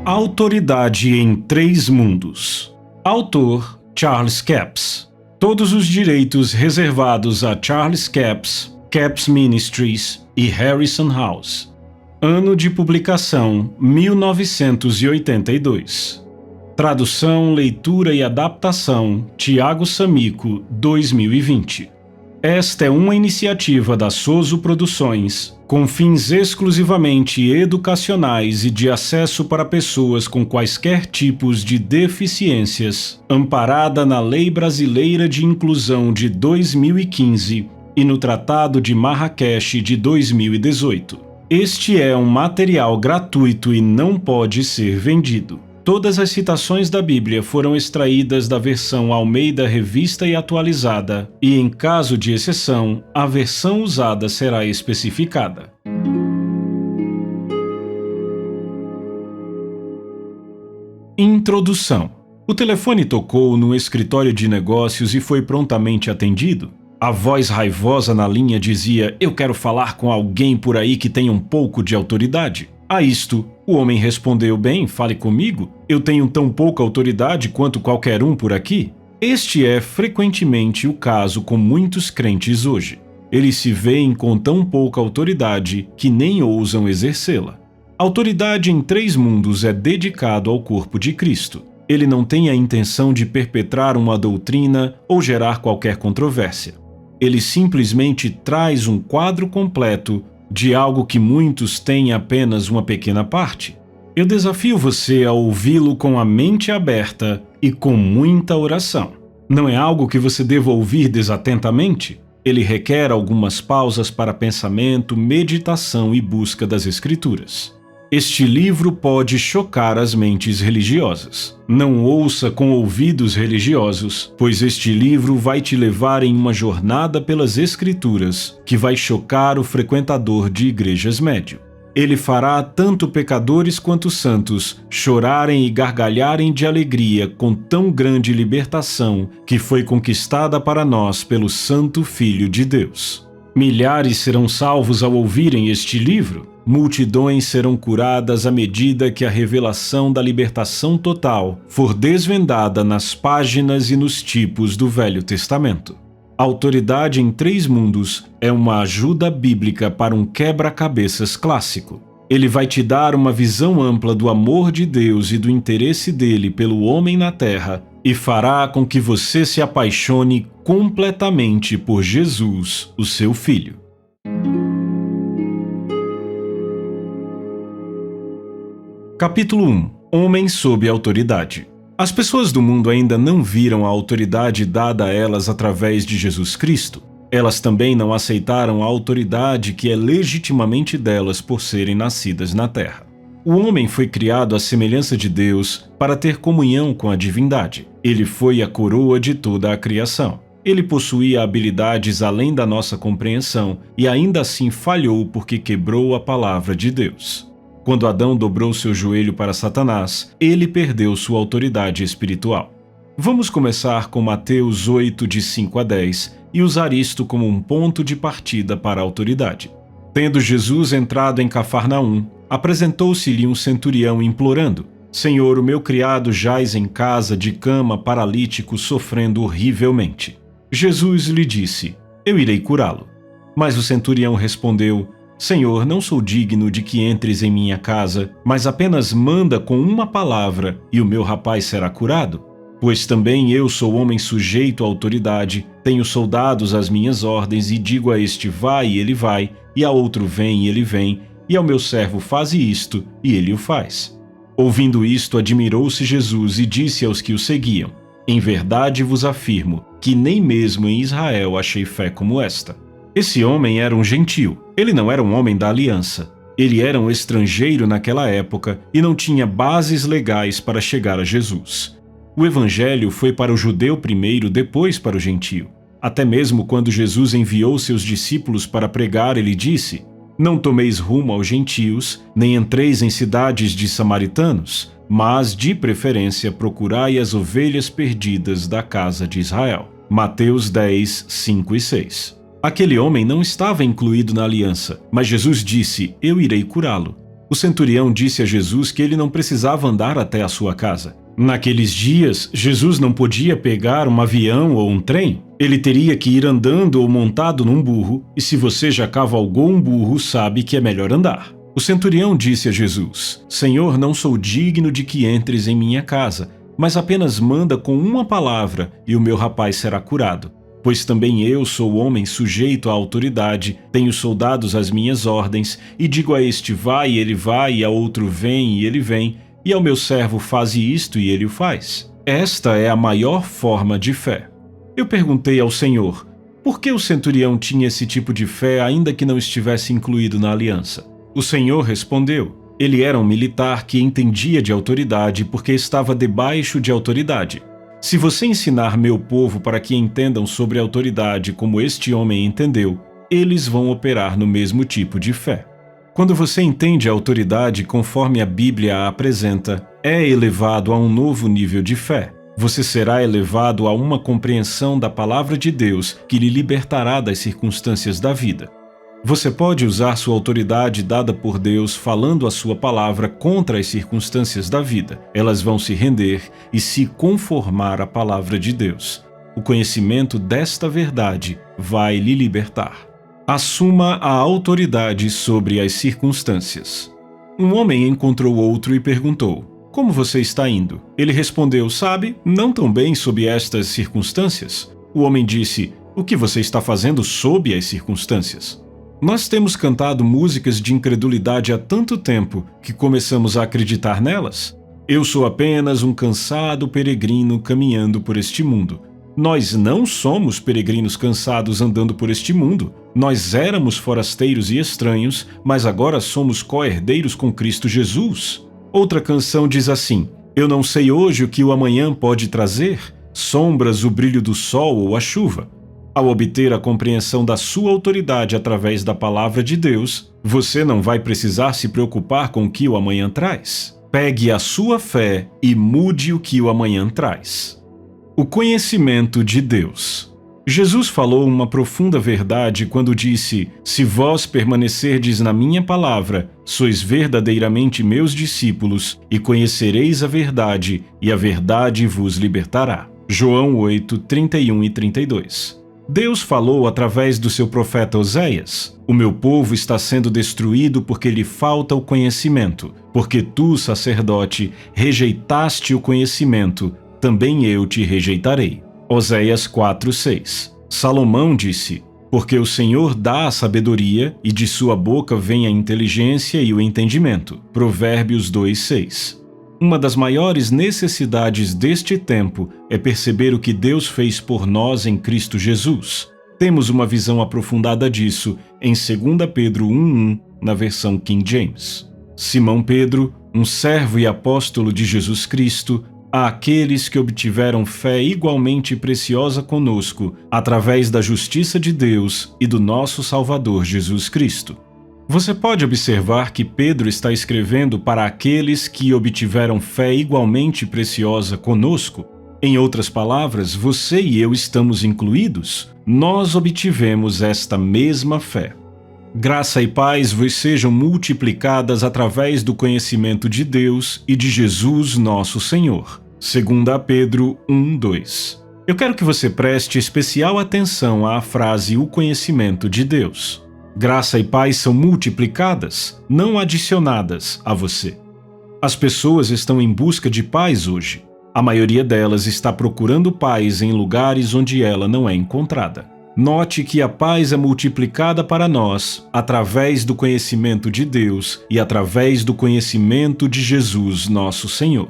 Autoridade em Três Mundos. Autor Charles Capps. Todos os direitos reservados a Charles Capps, Capps Ministries e Harrison House. Ano de publicação 1982. Tradução, leitura e adaptação Tiago Samico, 2020. Esta é uma iniciativa da Soso Produções, com fins exclusivamente educacionais e de acesso para pessoas com quaisquer tipos de deficiências, amparada na Lei Brasileira de Inclusão de 2015 e no Tratado de Marrakech de 2018. Este é um material gratuito e não pode ser vendido. Todas as citações da Bíblia foram extraídas da versão Almeida Revista e Atualizada, e em caso de exceção, a versão usada será especificada. Introdução. O telefone tocou no escritório de negócios e foi prontamente atendido. A voz raivosa na linha dizia: "Eu quero falar com alguém por aí que tenha um pouco de autoridade." A isto, o homem respondeu: "Bem, fale comigo. Eu tenho tão pouca autoridade quanto qualquer um por aqui." Este é frequentemente o caso com muitos crentes hoje. Eles se veem com tão pouca autoridade que nem ousam exercê-la. Autoridade em Três Mundos é dedicado ao corpo de Cristo. Ele não tem a intenção de perpetrar uma doutrina ou gerar qualquer controvérsia. Ele simplesmente traz um quadro completo de algo que muitos têm apenas uma pequena parte. Eu desafio você a ouvi-lo com a mente aberta e com muita oração. Não é algo que você deva ouvir desatentamente. Ele requer algumas pausas para pensamento, meditação e busca das Escrituras. Este livro pode chocar as mentes religiosas. Não ouça com ouvidos religiosos, pois este livro vai te levar em uma jornada pelas Escrituras que vai chocar o frequentador de igrejas médio. Ele fará tanto pecadores quanto santos chorarem e gargalharem de alegria com tão grande libertação que foi conquistada para nós pelo Santo Filho de Deus. Milhares serão salvos ao ouvirem este livro. Multidões serão curadas à medida que a revelação da libertação total for desvendada nas páginas e nos tipos do Velho Testamento. A autoridade em Três Mundos é uma ajuda bíblica para um quebra-cabeças clássico. Ele vai te dar uma visão ampla do amor de Deus e do interesse dele pelo homem na terra e fará com que você se apaixone completamente por Jesus, o seu Filho. Capítulo 1. Homem sob autoridade. As pessoas do mundo ainda não viram a autoridade dada a elas através de Jesus Cristo. Elas também não aceitaram a autoridade que é legitimamente delas por serem nascidas na terra. O homem foi criado à semelhança de Deus para ter comunhão com a divindade. Ele foi a coroa de toda a criação. Ele possuía habilidades além da nossa compreensão e ainda assim falhou porque quebrou a palavra de Deus. Quando Adão dobrou seu joelho para Satanás, ele perdeu sua autoridade espiritual. Vamos começar com Mateus 8, de 5 a 10, e usar isto como um ponto de partida para a autoridade. Tendo Jesus entrado em Cafarnaum, apresentou-se-lhe um centurião implorando: "Senhor, o meu criado jaz em casa de cama, paralítico, sofrendo horrivelmente." Jesus lhe disse: "Eu irei curá-lo." Mas o centurião respondeu: "Senhor, não sou digno de que entres em minha casa, mas apenas manda com uma palavra e o meu rapaz será curado? Pois também eu sou homem sujeito à autoridade, tenho soldados às minhas ordens e digo a este vai e ele vai, e a outro vem e ele vem, e ao meu servo faze isto e ele o faz." Ouvindo isto, admirou-se Jesus e disse aos que o seguiam: "Em verdade vos afirmo que nem mesmo em Israel achei fé como esta." Esse homem era um gentio. Ele não era um homem da aliança. Ele era um estrangeiro naquela época e não tinha bases legais para chegar a Jesus. O evangelho foi para o judeu primeiro, depois para o gentio. Até mesmo quando Jesus enviou seus discípulos para pregar, ele disse: "Não tomeis rumo aos gentios, nem entreis em cidades de samaritanos, mas, de preferência, procurai as ovelhas perdidas da casa de Israel." Mateus 10, 5 e 6. Aquele homem não estava incluído na aliança, mas Jesus disse: "Eu irei curá-lo." O centurião disse a Jesus que ele não precisava andar até a sua casa. Naqueles dias, Jesus não podia pegar um avião ou um trem. Ele teria que ir andando ou montado num burro, e se você já cavalgou um burro, sabe que é melhor andar. O centurião disse a Jesus: Senhor, não sou digno de que entres em minha casa, mas apenas manda com uma palavra e o meu rapaz será curado. Pois também eu sou homem sujeito à autoridade, tenho soldados às minhas ordens, e digo a este vai e ele vai, e a outro vem e ele vem, e ao meu servo faze isto e ele o faz. Esta é a maior forma de fé. Eu perguntei ao Senhor, por que o centurião tinha esse tipo de fé ainda que não estivesse incluído na aliança? O Senhor respondeu, ele era um militar que entendia de autoridade porque estava debaixo de autoridade. Se você ensinar meu povo para que entendam sobre autoridade como este homem entendeu, eles vão operar no mesmo tipo de fé. Quando você entende a autoridade conforme a Bíblia a apresenta, é elevado a um novo nível de fé. Você será elevado a uma compreensão da palavra de Deus que lhe libertará das circunstâncias da vida. Você pode usar sua autoridade dada por Deus falando a sua palavra contra as circunstâncias da vida. Elas vão se render e se conformar à palavra de Deus. O conhecimento desta verdade vai lhe libertar. Assuma a autoridade sobre as circunstâncias. Um homem encontrou outro e perguntou, como você está indo? Ele respondeu, sabe, não tão bem sob estas circunstâncias. O homem disse, o que você está fazendo sob as circunstâncias? Nós temos cantado músicas de incredulidade há tanto tempo que começamos a acreditar nelas. Eu sou apenas um cansado peregrino caminhando por este mundo. Nós não somos peregrinos cansados andando por este mundo. Nós éramos forasteiros e estranhos, mas agora somos co-herdeiros com Cristo Jesus. Outra canção diz assim, eu não sei hoje o que o amanhã pode trazer, sombras, o brilho do sol ou a chuva. Ao obter a compreensão da sua autoridade através da palavra de Deus, você não vai precisar se preocupar com o que o amanhã traz. Pegue a sua fé e mude o que o amanhã traz. O conhecimento de Deus. Jesus falou uma profunda verdade quando disse, se vós permanecerdes na minha palavra, sois verdadeiramente meus discípulos e conhecereis a verdade, e a verdade vos libertará. João 8, 31 e 32. Deus falou através do seu profeta Oséias, o meu povo está sendo destruído porque lhe falta o conhecimento, porque tu, sacerdote, rejeitaste o conhecimento, também eu te rejeitarei. Oséias 4:6. Salomão disse, porque o Senhor dá a sabedoria e de sua boca vem a inteligência e o entendimento. Provérbios 2:6. Uma das maiores necessidades deste tempo é perceber o que Deus fez por nós em Cristo Jesus. Temos uma visão aprofundada disso em 2 Pedro 1:1, na versão King James. Simão Pedro, um servo e apóstolo de Jesus Cristo, àqueles que obtiveram fé igualmente preciosa conosco, através da justiça de Deus e do nosso Salvador Jesus Cristo. Você pode observar que Pedro está escrevendo para aqueles que obtiveram fé igualmente preciosa conosco. Em outras palavras, você e eu estamos incluídos. Nós obtivemos esta mesma fé. Graça e paz vos sejam multiplicadas através do conhecimento de Deus e de Jesus nosso Senhor. 2 Pedro 1:2. Eu quero que você preste especial atenção à frase o conhecimento de Deus. Graça e paz são multiplicadas, não adicionadas a você. As pessoas estão em busca de paz hoje. A maioria delas está procurando paz em lugares onde ela não é encontrada. Note que a paz é multiplicada para nós através do conhecimento de Deus e através do conhecimento de Jesus, nosso Senhor.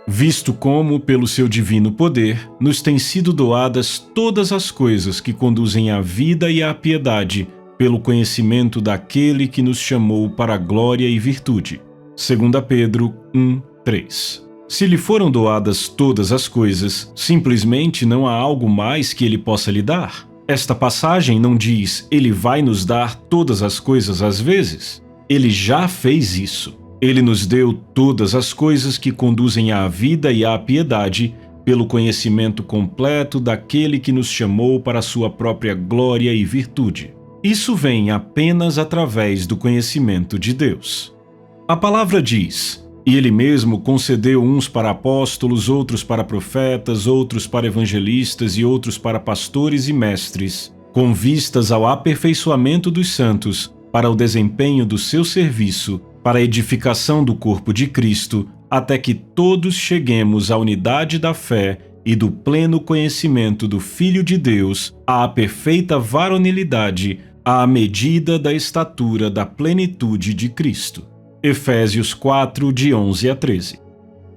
Visto como, pelo seu divino poder, nos têm sido doadas todas as coisas que conduzem à vida e à piedade, pelo conhecimento daquele que nos chamou para a glória e virtude. 2 Pedro 1:3. Se lhe foram doadas todas as coisas, simplesmente não há algo mais que ele possa lhe dar. Esta passagem não diz, ele vai nos dar todas as coisas às vezes. Ele já fez isso. Ele nos deu todas as coisas que conduzem à vida e à piedade, pelo conhecimento completo daquele que nos chamou para a sua própria glória e virtude. Isso vem apenas através do conhecimento de Deus. A palavra diz: "E ele mesmo concedeu uns para apóstolos, outros para profetas, outros para evangelistas e outros para pastores e mestres, com vistas ao aperfeiçoamento dos santos, para o desempenho do seu serviço, para a edificação do corpo de Cristo, até que todos cheguemos à unidade da fé e do pleno conhecimento do Filho de Deus, à perfeita varonilidade, à medida da estatura da plenitude de Cristo." Efésios 4, de 11 a 13.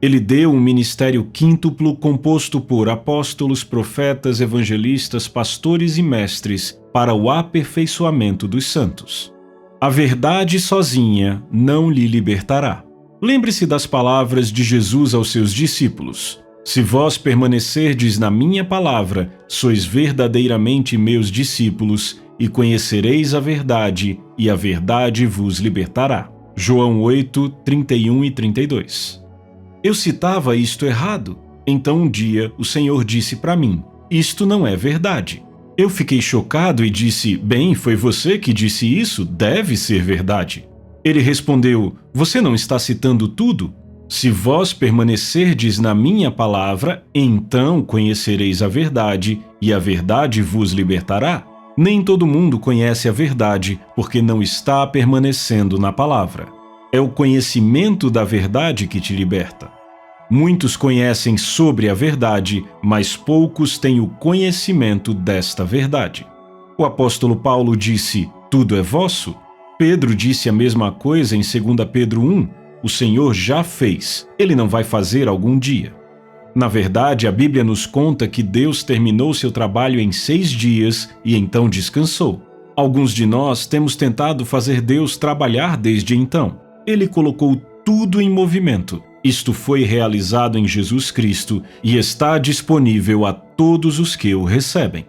Ele deu um ministério quíntuplo composto por apóstolos, profetas, evangelistas, pastores e mestres para o aperfeiçoamento dos santos. A verdade sozinha não lhe libertará. Lembre-se das palavras de Jesus aos seus discípulos: "Se vós permanecerdes na minha palavra, sois verdadeiramente meus discípulos, e conhecereis a verdade, e a verdade vos libertará." João 8, 31 e 32. Eu citava isto errado. Então um dia o Senhor disse para mim: "Isto não é verdade." Eu fiquei chocado e disse: "Bem, foi você que disse isso, deve ser verdade." Ele respondeu: "Você não está citando tudo? Se vós permanecerdes na minha palavra, então conhecereis a verdade, e a verdade vos libertará." Nem todo mundo conhece a verdade, porque não está permanecendo na palavra. É o conhecimento da verdade que te liberta. Muitos conhecem sobre a verdade, mas poucos têm o conhecimento desta verdade. O apóstolo Paulo disse: "Tudo é vosso." Pedro disse a mesma coisa em 2 Pedro 1. O Senhor já fez, ele não vai fazer algum dia. Na verdade, a Bíblia nos conta que Deus terminou seu trabalho em 6 dias e então descansou. Alguns de nós temos tentado fazer Deus trabalhar desde então. Ele colocou tudo em movimento. Isto foi realizado em Jesus Cristo e está disponível a todos os que o recebem.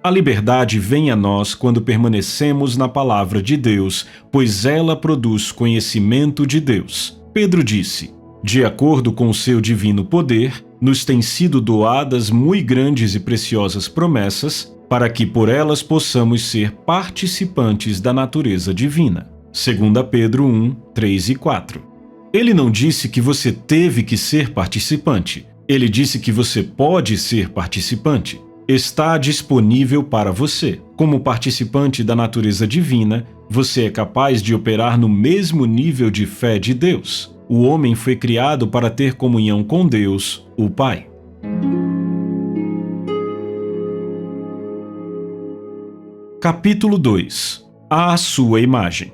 A liberdade vem a nós quando permanecemos na palavra de Deus, pois ela produz conhecimento de Deus. Pedro disse: "De acordo com o seu divino poder, nos têm sido doadas muito grandes e preciosas promessas, para que por elas possamos ser participantes da natureza divina." 2 Pedro 1, 3 e 4. Ele não disse que você teve que ser participante. Ele disse que você pode ser participante. Está disponível para você. Como participante da natureza divina, você é capaz de operar no mesmo nível de fé de Deus. O homem foi criado para ter comunhão com Deus, o Pai. Capítulo 2. À sua imagem.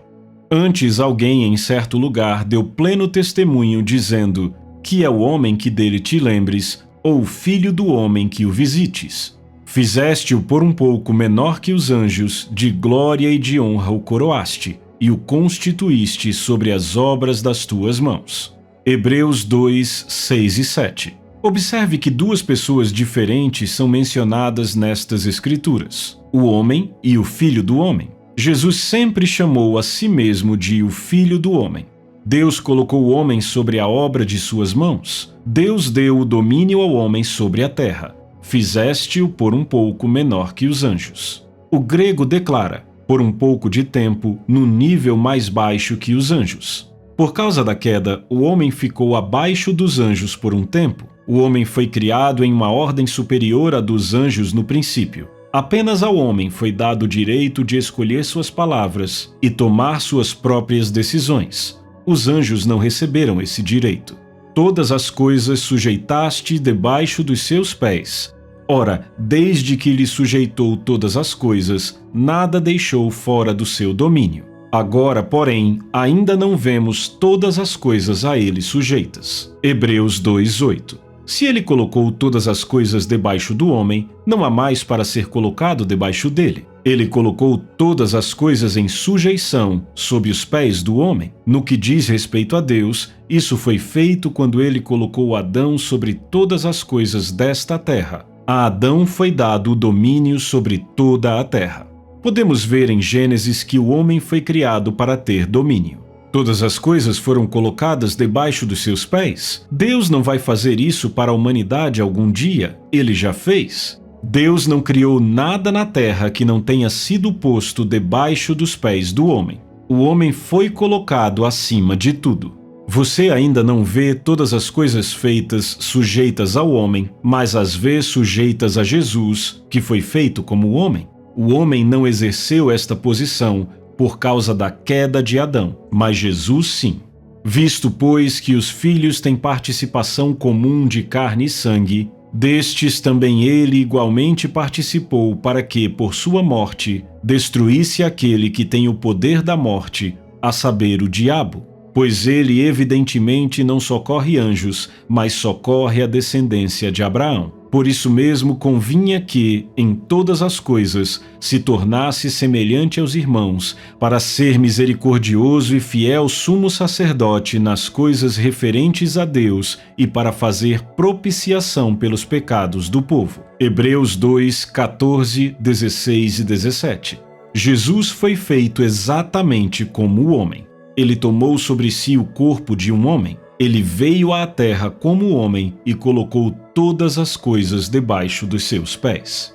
Antes alguém em certo lugar deu pleno testemunho dizendo: "Que é o homem que dele te lembres, ou o filho do homem que o visites? Fizeste-o por um pouco menor que os anjos, de glória e de honra o coroaste, e o constituíste sobre as obras das tuas mãos." Hebreus 2, 6 e 7. Observe que 2 pessoas diferentes são mencionadas nestas escrituras: o homem e o filho do homem. Jesus sempre chamou a si mesmo de o Filho do Homem. Deus colocou o homem sobre a obra de suas mãos. Deus deu o domínio ao homem sobre a terra. Fizeste-o por um pouco menor que os anjos. O grego declara: por um pouco de tempo, no nível mais baixo que os anjos. Por causa da queda, o homem ficou abaixo dos anjos por um tempo. O homem foi criado em uma ordem superior à dos anjos no princípio. Apenas ao homem foi dado o direito de escolher suas palavras e tomar suas próprias decisões. Os anjos não receberam esse direito. Todas as coisas sujeitaste debaixo dos seus pés. Ora, desde que lhe sujeitou todas as coisas, nada deixou fora do seu domínio. Agora, porém, ainda não vemos todas as coisas a ele sujeitas. Hebreus 2:8. Se ele colocou todas as coisas debaixo do homem, não há mais para ser colocado debaixo dele. Ele colocou todas as coisas em sujeição sob os pés do homem. No que diz respeito a Deus, isso foi feito quando ele colocou Adão sobre todas as coisas desta terra. A Adão foi dado o domínio sobre toda a terra. Podemos ver em Gênesis que o homem foi criado para ter domínio. Todas as coisas foram colocadas debaixo dos seus pés. Deus não vai fazer isso para a humanidade algum dia. Ele já fez. Deus não criou nada na terra que não tenha sido posto debaixo dos pés do homem. O homem foi colocado acima de tudo. Você ainda não vê todas as coisas feitas sujeitas ao homem, mas as vê sujeitas a Jesus, que foi feito como homem. O homem não exerceu esta posição por causa da queda de Adão, mas Jesus sim. Visto, pois, que os filhos têm participação comum de carne e sangue, destes também ele igualmente participou, para que, por sua morte, destruísse aquele que tem o poder da morte, a saber, o diabo. Pois ele evidentemente não socorre anjos, mas socorre a descendência de Abraão. Por isso mesmo convinha que, em todas as coisas, se tornasse semelhante aos irmãos, para ser misericordioso e fiel sumo sacerdote nas coisas referentes a Deus e para fazer propiciação pelos pecados do povo. Hebreus 2, 14, 16 e 17. Jesus foi feito exatamente como o homem. Ele tomou sobre si o corpo de um homem. Ele veio à terra como homem e colocou todas as coisas debaixo dos seus pés.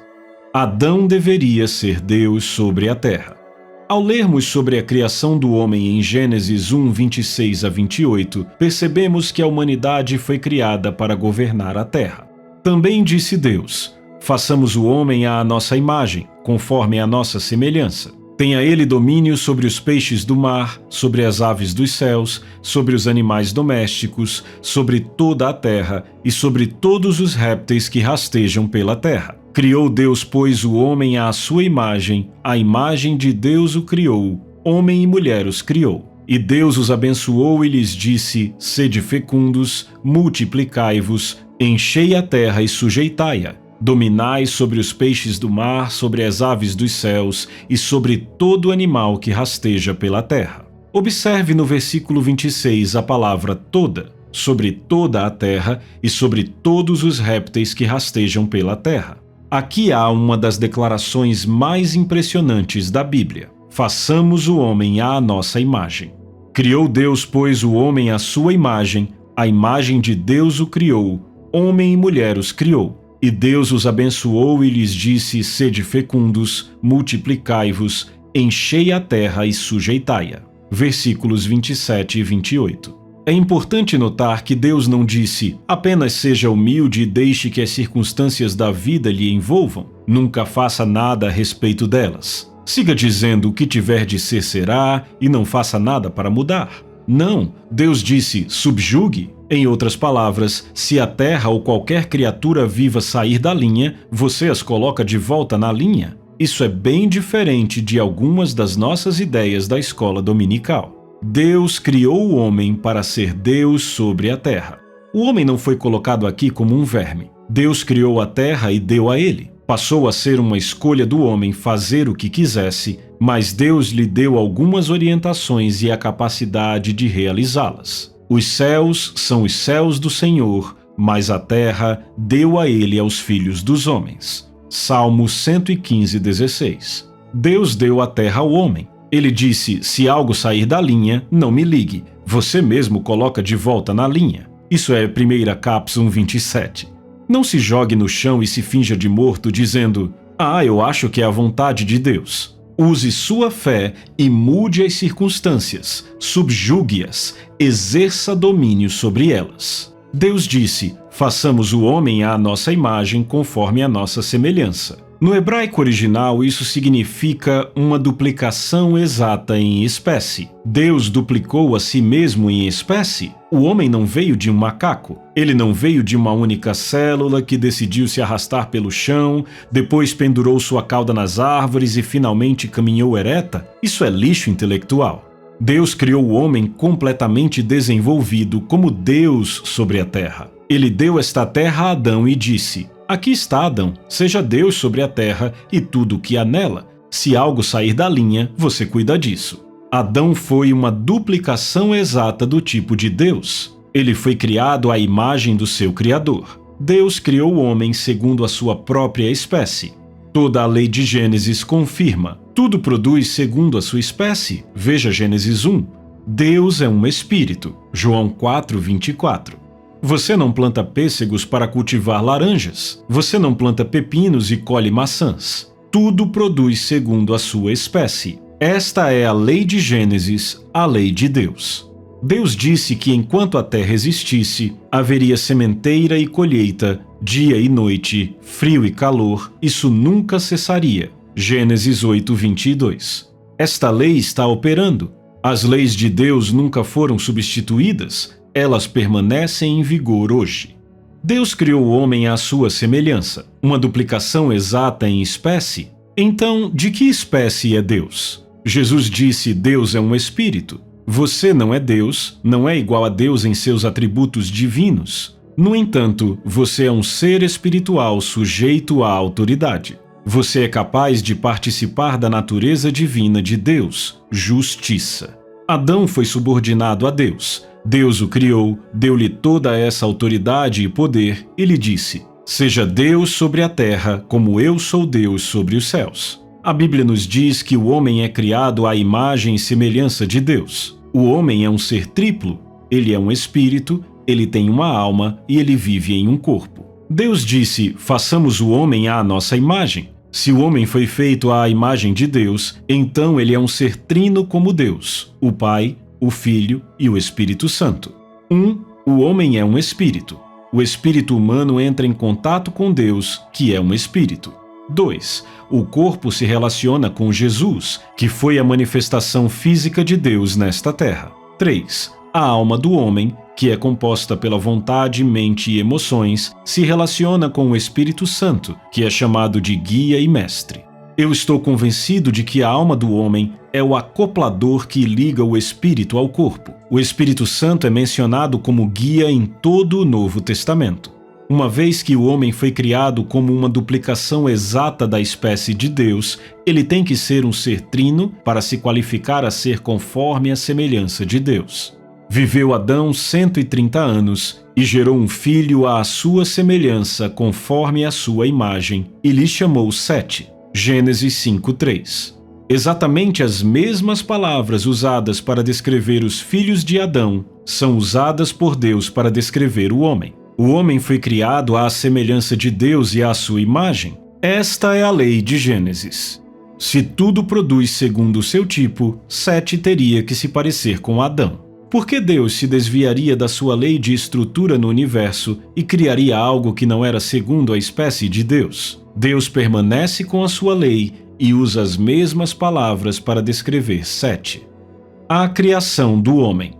Adão deveria ser Deus sobre a terra. Ao lermos sobre a criação do homem em Gênesis 1, 26 a 28, percebemos que a humanidade foi criada para governar a terra. Também disse Deus: façamos o homem à nossa imagem, conforme a nossa semelhança. Tenha ele domínio sobre os peixes do mar, sobre as aves dos céus, sobre os animais domésticos, sobre toda a terra e sobre todos os répteis que rastejam pela terra. Criou Deus, pois, o homem à sua imagem, a imagem de Deus o criou, homem e mulher os criou. E Deus os abençoou e lhes disse: sede fecundos, multiplicai-vos, enchei a terra e sujeitai-a. Dominai sobre os peixes do mar, sobre as aves dos céus e sobre todo animal que rasteja pela terra. Observe no versículo 26 a palavra toda, sobre toda a terra e sobre todos os répteis que rastejam pela terra. Aqui há uma das declarações mais impressionantes da Bíblia. Façamos o homem à nossa imagem. Criou Deus, pois, o homem à sua imagem, a imagem de Deus o criou, homem e mulher os criou. E Deus os abençoou e lhes disse: sede fecundos, multiplicai-vos, enchei a terra e sujeitai-a. Versículos 27 e 28. É importante notar que Deus não disse: apenas seja humilde e deixe que as circunstâncias da vida lhe envolvam. Nunca faça nada a respeito delas. Siga dizendo: o que tiver de ser será, e não faça nada para mudar. Não, Deus disse: subjugue. Em outras palavras, se a terra ou qualquer criatura viva sair da linha, você as coloca de volta na linha. Isso é bem diferente de algumas das nossas ideias da escola dominical. Deus criou o homem para ser Deus sobre a terra. O homem não foi colocado aqui como um verme. Deus criou a terra e deu a ele. Passou a ser uma escolha do homem fazer o que quisesse, mas Deus lhe deu algumas orientações e a capacidade de realizá-las. Os céus são os céus do Senhor, mas a terra deu a ele aos filhos dos homens. Salmo 115, 16. Deus deu a terra ao homem. Ele disse: se algo sair da linha, não me ligue. Você mesmo coloca de volta na linha. Isso é 1 Caps 1:27. Não se jogue no chão e se finja de morto dizendo: eu acho que é a vontade de Deus. Use sua fé e mude as circunstâncias, subjugue-as, exerça domínio sobre elas. Deus disse: façamos o homem à nossa imagem conforme a nossa semelhança. No hebraico original, isso significa uma duplicação exata em espécie. Deus duplicou a si mesmo em espécie. O homem não veio de um macaco. Ele não veio de uma única célula que decidiu se arrastar pelo chão, depois pendurou sua cauda nas árvores e finalmente caminhou ereta. Isso é lixo intelectual. Deus criou o homem completamente desenvolvido como Deus sobre a terra. Ele deu esta terra a Adão e disse: aqui está, Adão, seja Deus sobre a terra e tudo o que há nela. Se algo sair da linha, você cuida disso. Adão foi uma duplicação exata do tipo de Deus. Ele foi criado à imagem do seu Criador. Deus criou o homem segundo a sua própria espécie. Toda a lei de Gênesis confirma: tudo produz segundo a sua espécie. Veja Gênesis 1. Deus é um espírito. João 4:24. Você não planta pêssegos para cultivar laranjas. Você não planta pepinos e colhe maçãs. Tudo produz segundo a sua espécie. Esta é a lei de Gênesis, a lei de Deus. Deus disse que enquanto a terra existisse, haveria sementeira e colheita, dia e noite, frio e calor, isso nunca cessaria. Gênesis 8:22. Esta lei está operando. As leis de Deus nunca foram substituídas, elas permanecem em vigor hoje. Deus criou o homem à sua semelhança, uma duplicação exata em espécie. Então, de que espécie é Deus? Jesus disse: Deus é um espírito. Você não é Deus, não é igual a Deus em seus atributos divinos. No entanto, você é um ser espiritual sujeito à autoridade. Você é capaz de participar da natureza divina de Deus, justiça. Adão foi subordinado a Deus. Deus o criou, deu-lhe toda essa autoridade e poder e lhe disse: seja Deus sobre a terra, como eu sou Deus sobre os céus. A Bíblia nos diz que o homem é criado à imagem e semelhança de Deus. O homem é um ser triplo. Ele é um espírito, ele tem uma alma e ele vive em um corpo. Deus disse: façamos o homem à nossa imagem. Se o homem foi feito à imagem de Deus, então ele é um ser trino como Deus, o Pai, o Filho e o Espírito Santo. O homem é um espírito. O espírito humano entra em contato com Deus, que é um espírito. 2. O corpo se relaciona com Jesus, que foi a manifestação física de Deus nesta terra. 3. A alma do homem, que é composta pela vontade, mente e emoções, se relaciona com o Espírito Santo, que é chamado de guia e mestre. Eu estou convencido de que a alma do homem é o acoplador que liga o espírito ao corpo. O Espírito Santo é mencionado como guia em todo o Novo Testamento. Uma vez que o homem foi criado como uma duplicação exata da espécie de Deus, ele tem que ser um ser trino para se qualificar a ser conforme a semelhança de Deus. Viveu Adão 130 anos e gerou um filho à sua semelhança, conforme a sua imagem, e lhe chamou Sete. Gênesis 5:3. Exatamente as mesmas palavras usadas para descrever os filhos de Adão são usadas por Deus para descrever o homem. O homem foi criado à semelhança de Deus e à sua imagem. Esta é a lei de Gênesis. Se tudo produz segundo o seu tipo, Sete teria que se parecer com Adão. Por que Deus se desviaria da sua lei de estrutura no universo e criaria algo que não era segundo a espécie de Deus? Deus permanece com a sua lei e usa as mesmas palavras para descrever Sete. A criação do homem.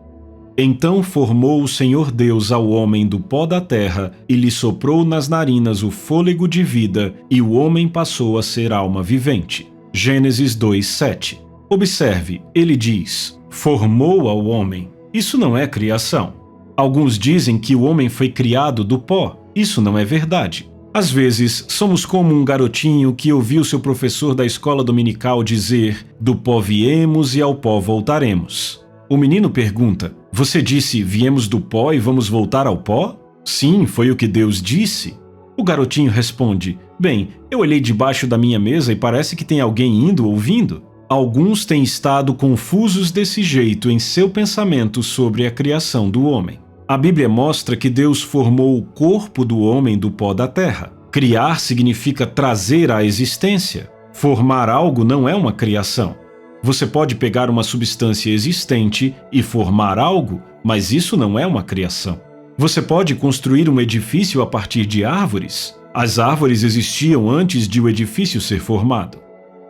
Então formou o Senhor Deus ao homem do pó da terra e lhe soprou nas narinas o fôlego de vida, e o homem passou a ser alma vivente. Gênesis 2:7. Observe, ele diz: formou ao homem. Isso não é criação. Alguns dizem que o homem foi criado do pó. Isso não é verdade. Às vezes, somos como um garotinho que ouviu seu professor da escola dominical dizer: do pó viemos e ao pó voltaremos. O menino pergunta: você disse, viemos do pó e vamos voltar ao pó? Sim, foi o que Deus disse. O garotinho responde: bem, eu olhei debaixo da minha mesa e parece que tem alguém indo ou vindo. Alguns têm estado confusos desse jeito em seu pensamento sobre a criação do homem. A Bíblia mostra que Deus formou o corpo do homem do pó da terra. Criar significa trazer à existência. Formar algo não é uma criação. Você pode pegar uma substância existente e formar algo, mas isso não é uma criação. Você pode construir um edifício a partir de árvores. As árvores existiam antes de o edifício ser formado.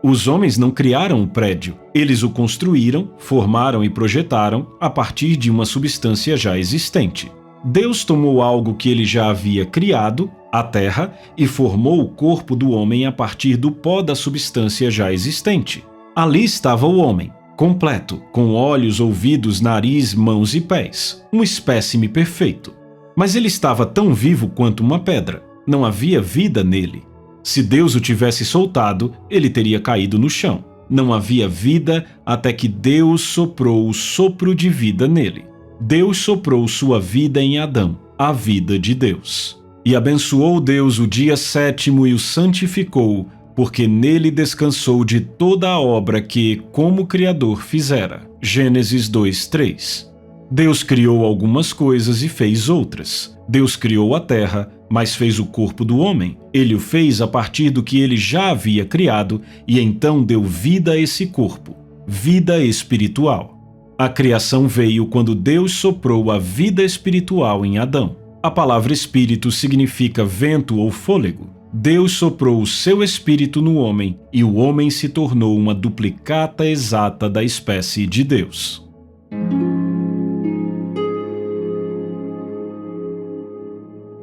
Os homens não criaram o prédio, eles o construíram, formaram e projetaram a partir de uma substância já existente. Deus tomou algo que ele já havia criado, a terra, e formou o corpo do homem a partir do pó da substância já existente. Ali estava o homem, completo, com olhos, ouvidos, nariz, mãos e pés, um espécime perfeito. Mas ele estava tão vivo quanto uma pedra, não havia vida nele. Se Deus o tivesse soltado, ele teria caído no chão. Não havia vida até que Deus soprou o sopro de vida nele. Deus soprou sua vida em Adão, a vida de Deus. E abençoou Deus o dia sétimo e o santificou, porque nele descansou de toda a obra que, como Criador, fizera. Gênesis 2:3. Deus criou algumas coisas e fez outras. Deus criou a terra, mas fez o corpo do homem. Ele o fez a partir do que ele já havia criado e então deu vida a esse corpo. vida espiritual. A criação veio quando Deus soprou a vida espiritual em Adão. A palavra espírito significa vento ou fôlego. Deus soprou o seu espírito no homem e o homem se tornou uma duplicata exata da espécie de Deus.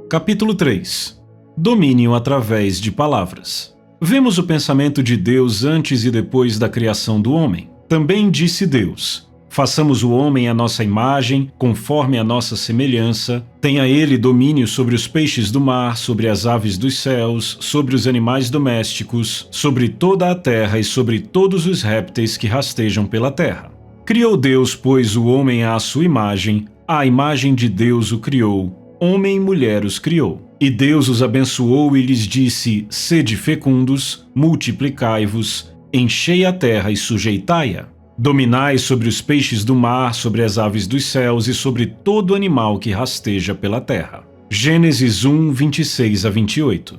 Capítulo 3. Domínio através de palavras. Vemos o pensamento de Deus antes e depois da criação do homem. Também disse Deus: façamos o homem à nossa imagem, conforme a nossa semelhança. Tenha ele domínio sobre os peixes do mar, sobre as aves dos céus, sobre os animais domésticos, sobre toda a terra e sobre todos os répteis que rastejam pela terra. Criou Deus, pois, o homem à sua imagem, à imagem de Deus o criou. Homem e mulher os criou. E Deus os abençoou e lhes disse: sede fecundos, multiplicai-vos, enchei a terra e sujeitai-a. Dominai sobre os peixes do mar, sobre as aves dos céus e sobre todo animal que rasteja pela terra. Gênesis 1, 26 a 28.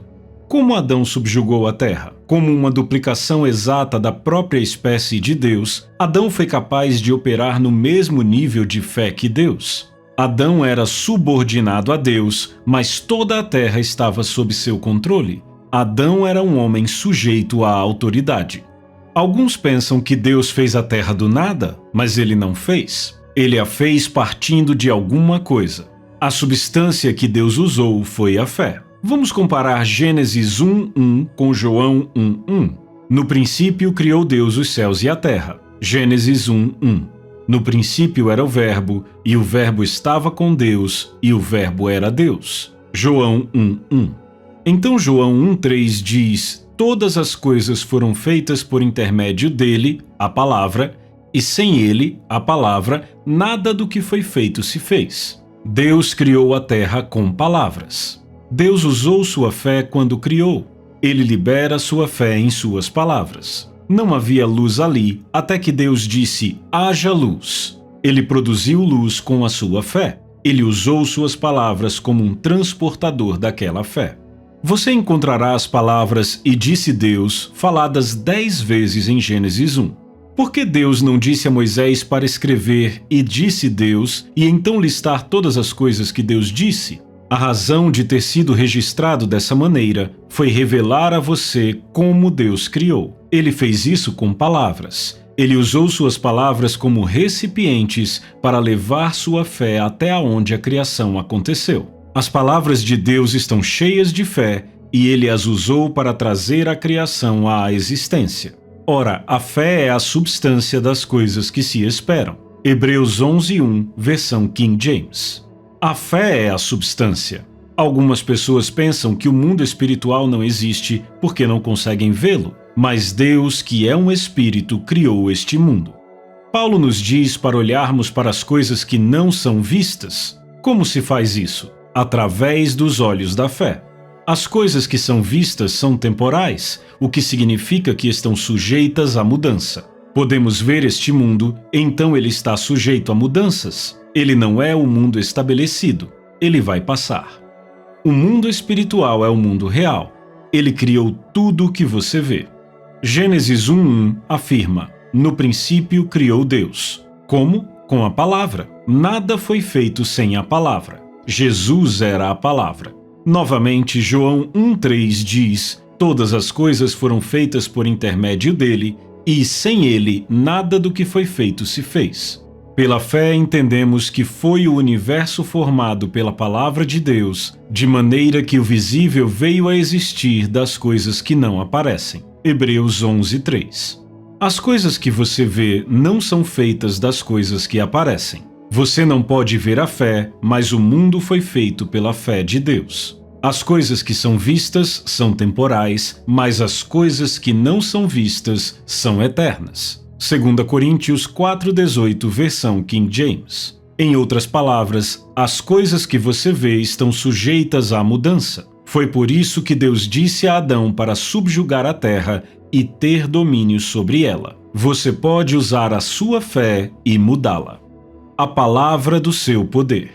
Como Adão subjugou a terra? Como uma duplicação exata da própria espécie de Deus, Adão foi capaz de operar no mesmo nível de fé que Deus. Adão era subordinado a Deus, mas toda a terra estava sob seu controle. Adão era um homem sujeito à autoridade. Alguns pensam que Deus fez a terra do nada, mas ele não fez. Ele a fez partindo de alguma coisa. A substância que Deus usou foi a fé. Vamos comparar Gênesis 1:1 com João 1:1. No princípio criou Deus os céus e a terra. Gênesis 1:1. No princípio era o Verbo, e o Verbo estava com Deus, e o Verbo era Deus. João 1:1. Então João 1:3 diz: todas as coisas foram feitas por intermédio dele, a palavra, e sem ele, a palavra, nada do que foi feito se fez. Deus criou a terra com palavras. Deus usou sua fé quando criou. Ele libera sua fé em suas palavras. Não havia luz ali, até que Deus disse: haja luz. Ele produziu luz com a sua fé. Ele usou suas palavras como um transportador daquela fé. Você encontrará as palavras "e disse Deus" faladas 10 vezes em Gênesis 1. Por que Deus não disse a Moisés para escrever "e disse Deus" e então listar todas as coisas que Deus disse? A razão de ter sido registrado dessa maneira foi revelar a você como Deus criou. Ele fez isso com palavras. Ele usou suas palavras como recipientes para levar sua fé até onde a criação aconteceu. As palavras de Deus estão cheias de fé e ele as usou para trazer a criação à existência. Ora, a fé é a substância das coisas que se esperam. Hebreus 11:1, versão King James. A fé é a substância. Algumas pessoas pensam que o mundo espiritual não existe porque não conseguem vê-lo, mas Deus, que é um espírito, criou este mundo. Paulo nos diz para olharmos para as coisas que não são vistas. Como se faz isso? Através dos olhos da fé. As coisas que são vistas são temporais, o que significa que estão sujeitas à mudança. Podemos ver este mundo, então ele está sujeito a mudanças. Ele não é o mundo estabelecido, ele vai passar. O mundo espiritual é o mundo real. Ele criou tudo o que você vê. Gênesis 1:1 afirma: no princípio criou Deus. Como? Com a palavra. Nada foi feito sem a palavra. Jesus era a palavra. Novamente, João 1:3 diz: todas as coisas foram feitas por intermédio dele, e sem ele nada do que foi feito se fez. Pela fé entendemos que foi o universo formado pela palavra de Deus, de maneira que o visível veio a existir das coisas que não aparecem. Hebreus 11:3. As coisas que você vê não são feitas das coisas que aparecem. Você não pode ver a fé, mas o mundo foi feito pela fé de Deus. As coisas que são vistas são temporais, mas as coisas que não são vistas são eternas. 2 Coríntios 4:18, versão King James. Em outras palavras, as coisas que você vê estão sujeitas à mudança. Foi por isso que Deus disse a Adão para subjugar a terra e ter domínio sobre ela. Você pode usar a sua fé e mudá-la. A palavra do seu poder.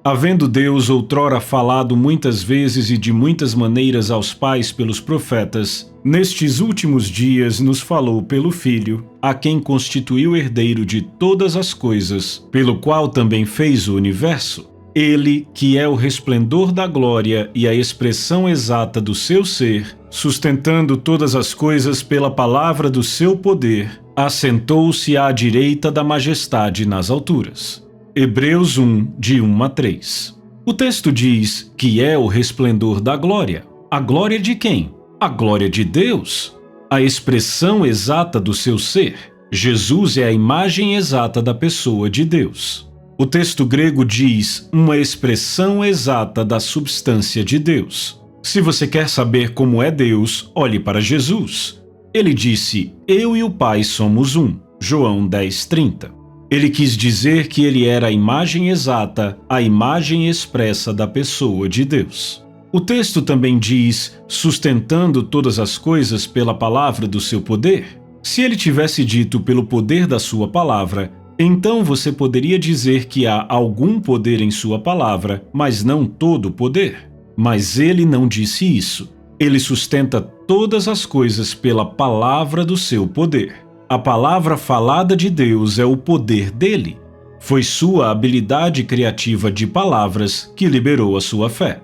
Havendo Deus outrora falado muitas vezes e de muitas maneiras aos pais pelos profetas, nestes últimos dias nos falou pelo Filho, a quem constituiu herdeiro de todas as coisas, pelo qual também fez o universo. Ele, que é o resplendor da glória e a expressão exata do seu ser, sustentando todas as coisas pela palavra do seu poder, assentou-se à direita da majestade nas alturas. Hebreus 1, de 1 a 3. O texto diz que é o resplendor da glória. A glória de quem? A glória de Deus. A expressão exata do seu ser. Jesus é a imagem exata da pessoa de Deus. O texto grego diz uma expressão exata da substância de Deus. Se você quer saber como é Deus, olhe para Jesus. Ele disse, eu e o Pai somos um. João 10:30. Ele quis dizer que ele era a imagem exata, a imagem expressa da pessoa de Deus. O texto também diz, sustentando todas as coisas pela palavra do seu poder. Se ele tivesse dito pelo poder da sua palavra, então você poderia dizer que há algum poder em sua palavra, mas não todo o poder. Mas ele não disse isso. Ele sustenta todas as coisas pela palavra do seu poder. A palavra falada de Deus é o poder dele. Foi sua habilidade criativa de palavras que liberou a sua fé.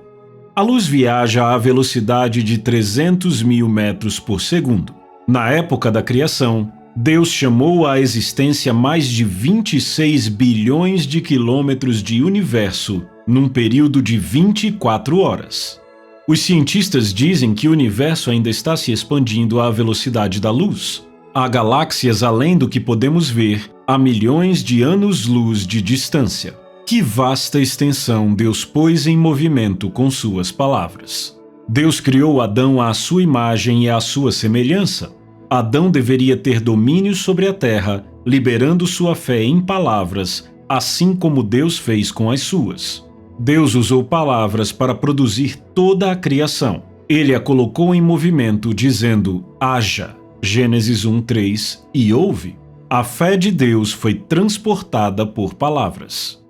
A luz viaja à velocidade de 300.000 metros por segundo. Na época da criação, Deus chamou à existência mais de 26 bilhões de quilômetros de universo num período de 24 horas. Os cientistas dizem que o universo ainda está se expandindo à velocidade da luz. Há galáxias além do que podemos ver, a milhões de anos-luz de distância. Que vasta extensão Deus pôs em movimento com suas palavras. Deus criou Adão à sua imagem e à sua semelhança. Adão deveria ter domínio sobre a terra, liberando sua fé em palavras, assim como Deus fez com as suas. Deus usou palavras para produzir toda a criação. Ele a colocou em movimento, dizendo, haja. Gênesis 1:3, e houve. A fé de Deus foi transportada por palavras.